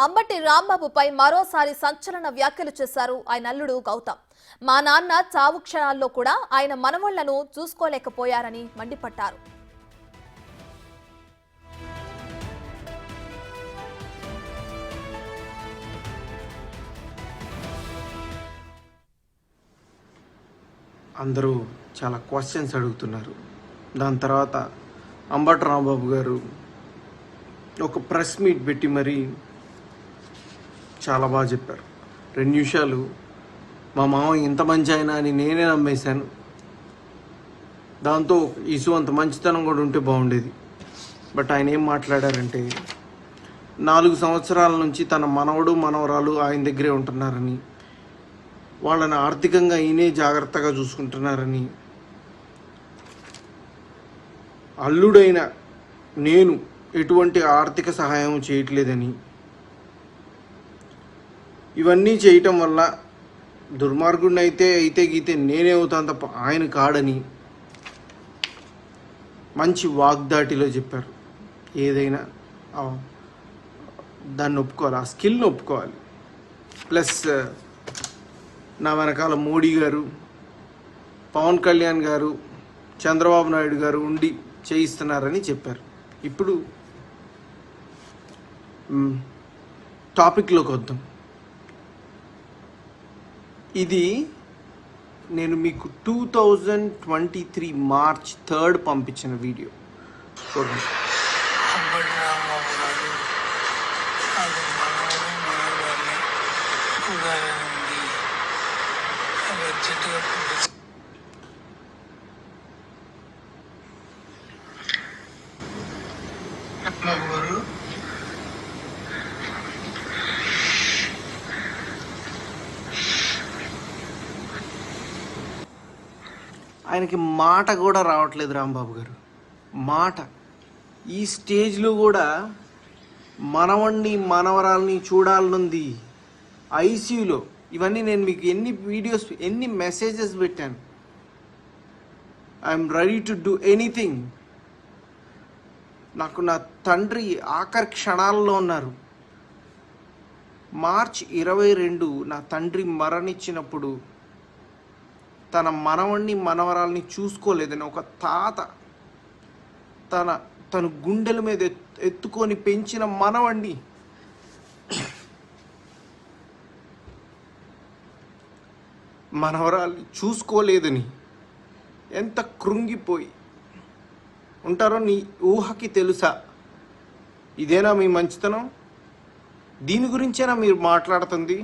అంబటి రాంబాబుపై మరోసారి సంచలన వ్యాఖ్యలు చేశారు ఆయన అల్లుడు గౌతమ్. మా నాన్న చావు క్షణాల్లో కూడా ఆయన మనవళ్లను చూసుకోలేకపోయారని మండిపడ్డారు. అందరూ చాలా క్వశ్చన్స్ అడుగుతున్నారు. దాని తర్వాత అంబటి రాంబాబు గారు ఒక ప్రెస్ మీట్ పెట్టి మరీ చాలా బాగా చెప్పారు. 2 నిమిషాలు మా మామ ఇంత మంచి ఆయన అని నేనే నమ్మేశాను. దాంతో ఇసు అంత మంచితనం కూడా ఉంటే బాగుండేది. బట్ ఆయన ఏం మాట్లాడారంటే 4 సంవత్సరాల నుంచి తన మనవడు మనవరాలు ఆయన దగ్గరే ఉంటున్నారని, వాళ్ళని ఆర్థికంగా ఈయనే జాగ్రత్తగా చూసుకుంటున్నారని, అల్లుడైన నేను ఎటువంటి ఆర్థిక సహాయం చేయట్లేదని, ఇవన్నీ చేయటం వల్ల దుర్మార్గుడిని అయితే గీతే నేనే అవుతాను తప్ప ఆయన కాడని మంచి వాగ్దాటిలో చెప్పారు. ఏదైనా దాన్ని ఒప్పుకోవాలి, ఆ స్కిల్ని ఒప్పుకోవాలి. ప్లస్ నా వెనకాల మోడీ గారు, పవన్ కళ్యాణ్ గారు, చంద్రబాబు నాయుడు గారు ఉండి చేయిస్తున్నారని చెప్పారు. ఇప్పుడు టాపిక్లోకి వద్దాం. ఇది నేను మీకు 2023 మార్చ్ 3 పంపించిన వీడియో చూడండి. ఆయనకి మాట కూడా రావట్లేదు రాంబాబు గారు. మాట ఈ స్టేజ్లో కూడా మనవణ్ణి మనవరాల్ని చూడాలనుంది ఐసీయూలో. ఇవన్నీ నేను మీకు ఎన్ని వీడియోస్ ఎన్ని మెసేజెస్ పెట్టాను. I'm ready to do anything. నాకు నా తండ్రి ఆఖరి క్షణాల్లో ఉన్నారు. మార్చ్ 22 నా తండ్రి మరణించినప్పుడు తన మనవణ్ణి మనవరాల్ని చూసుకోలేదని ఒక తాత తన గుండెల మీద ఎత్తుకొని పెంచిన మనవణ్ణి మనవరాల్ని చూసుకోలేదని ఎంత కృంగిపోయి ఉంటారో నీ ఊహకి తెలుసా? ఇదేనా మీ మంచితనం? దీని గురించేనా మీరు మాట్లాడుతుంది?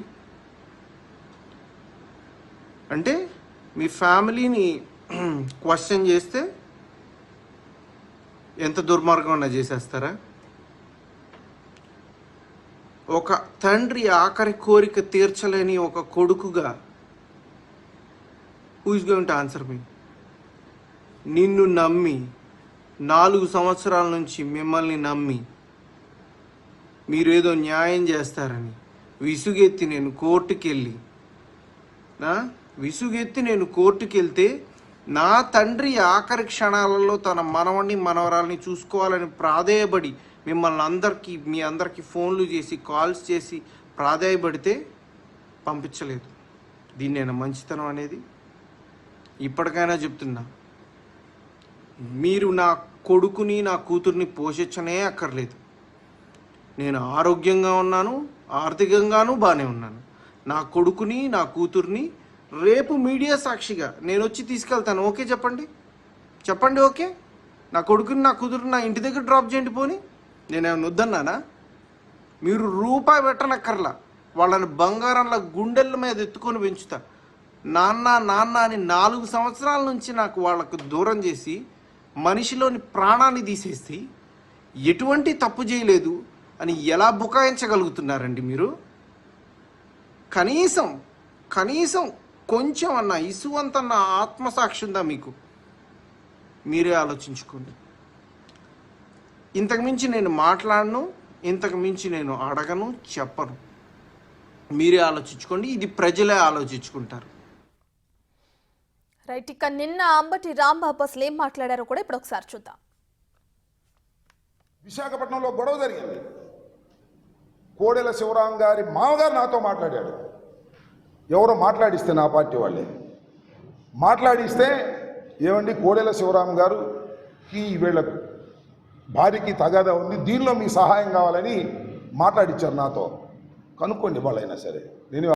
అంటే మీ ఫ్యామిలీని క్వశ్చన్ చేస్తే ఎంత దుర్మార్గం చేసేస్తారా? ఒక తండ్రి ఆఖరి కోరిక తీర్చలేని ఒక కొడుకుగా who is going to answer me? నిన్ను నమ్మి 4 సంవత్సరాల నుంచి మిమ్మల్ని నమ్మి మీరేదో న్యాయం చేస్తారని విసుగెత్తి నేను కోర్టుకి వెళ్తే నా తండ్రి ఆఖరి క్షణాలలో తన మనవణ్ణి మనవరాల్ని చూసుకోవాలని ప్రాధేయపడి మీ అందరికీ ఫోన్లు చేసి కాల్స్ చేసి ప్రాధేయపడితే పంపించలేదు. దీన్నేనా మంచితనం అనేది? ఇప్పటికైనా చెప్తున్నా, మీరు నా కొడుకుని నా కూతుర్ని పోషించనే అక్కర్లేదు. నేను ఆరోగ్యంగా ఉన్నాను, ఆర్థికంగానూ బాగానే ఉన్నాను. నా కొడుకుని నా కూతుర్ని రేపు మీడియా సాక్షిగా నేను వచ్చి తీసుకెళ్తాను. ఓకే చెప్పండి. ఓకే, నా కొడుకుని నా కూతురు నా ఇంటి దగ్గర డ్రాప్ చేయండి. పోని నేనేమన్నా వద్దన్నానా? మీరు రూపాయి పెట్టనక్కర్లా. వాళ్ళని బంగారంలా గుండెల మీద ఎత్తుకొని పెంచుతా. నాన్న అని 4 సంవత్సరాల నుంచి నాకు వాళ్ళకు దూరం చేసి మనిషిలోని ప్రాణాన్ని తీసేసి ఎటువంటి తప్పు చేయలేదు అని ఎలా బుకాయించగలుగుతున్నారండి మీరు? కనీసం కొంచెం అన్న ఇసువంతన్న ఆత్మసాక్షి ఉందా మీకు? మీరే ఆలోచించుకోండి. ఇంతకుమించి నేను మాట్లాడను, ఇంతకుమించి నేను అడగను, చెప్పను. మీరే ఆలోచించుకోండి. ఇది ప్రజలే ఆలోచించుకుంటారు. రైట్. ఇక నిన్న అంబటి రాంబాబు అసలు ఏం మాట్లాడారో కూడా ఇప్పుడు ఒకసారి చూద్దాం. విశాఖపట్నంలో గొడవ జరిగింది. కోడెల శివరాం గారి మామగారు నాతో మాట్లాడాడు. ఎవరో మాట్లాడిస్తే నా పార్టీ వాళ్ళే మాట్లాడిస్తే, ఏమండి కోడెల శివరాం గారుకి వీళ్ళ భార్యకి తగాదా ఉంది, దీనిలో మీ సహాయం కావాలని మాట్లాడిచ్చారు నాతో. కనుక్కోండి వాళ్ళైనా సరే. నేను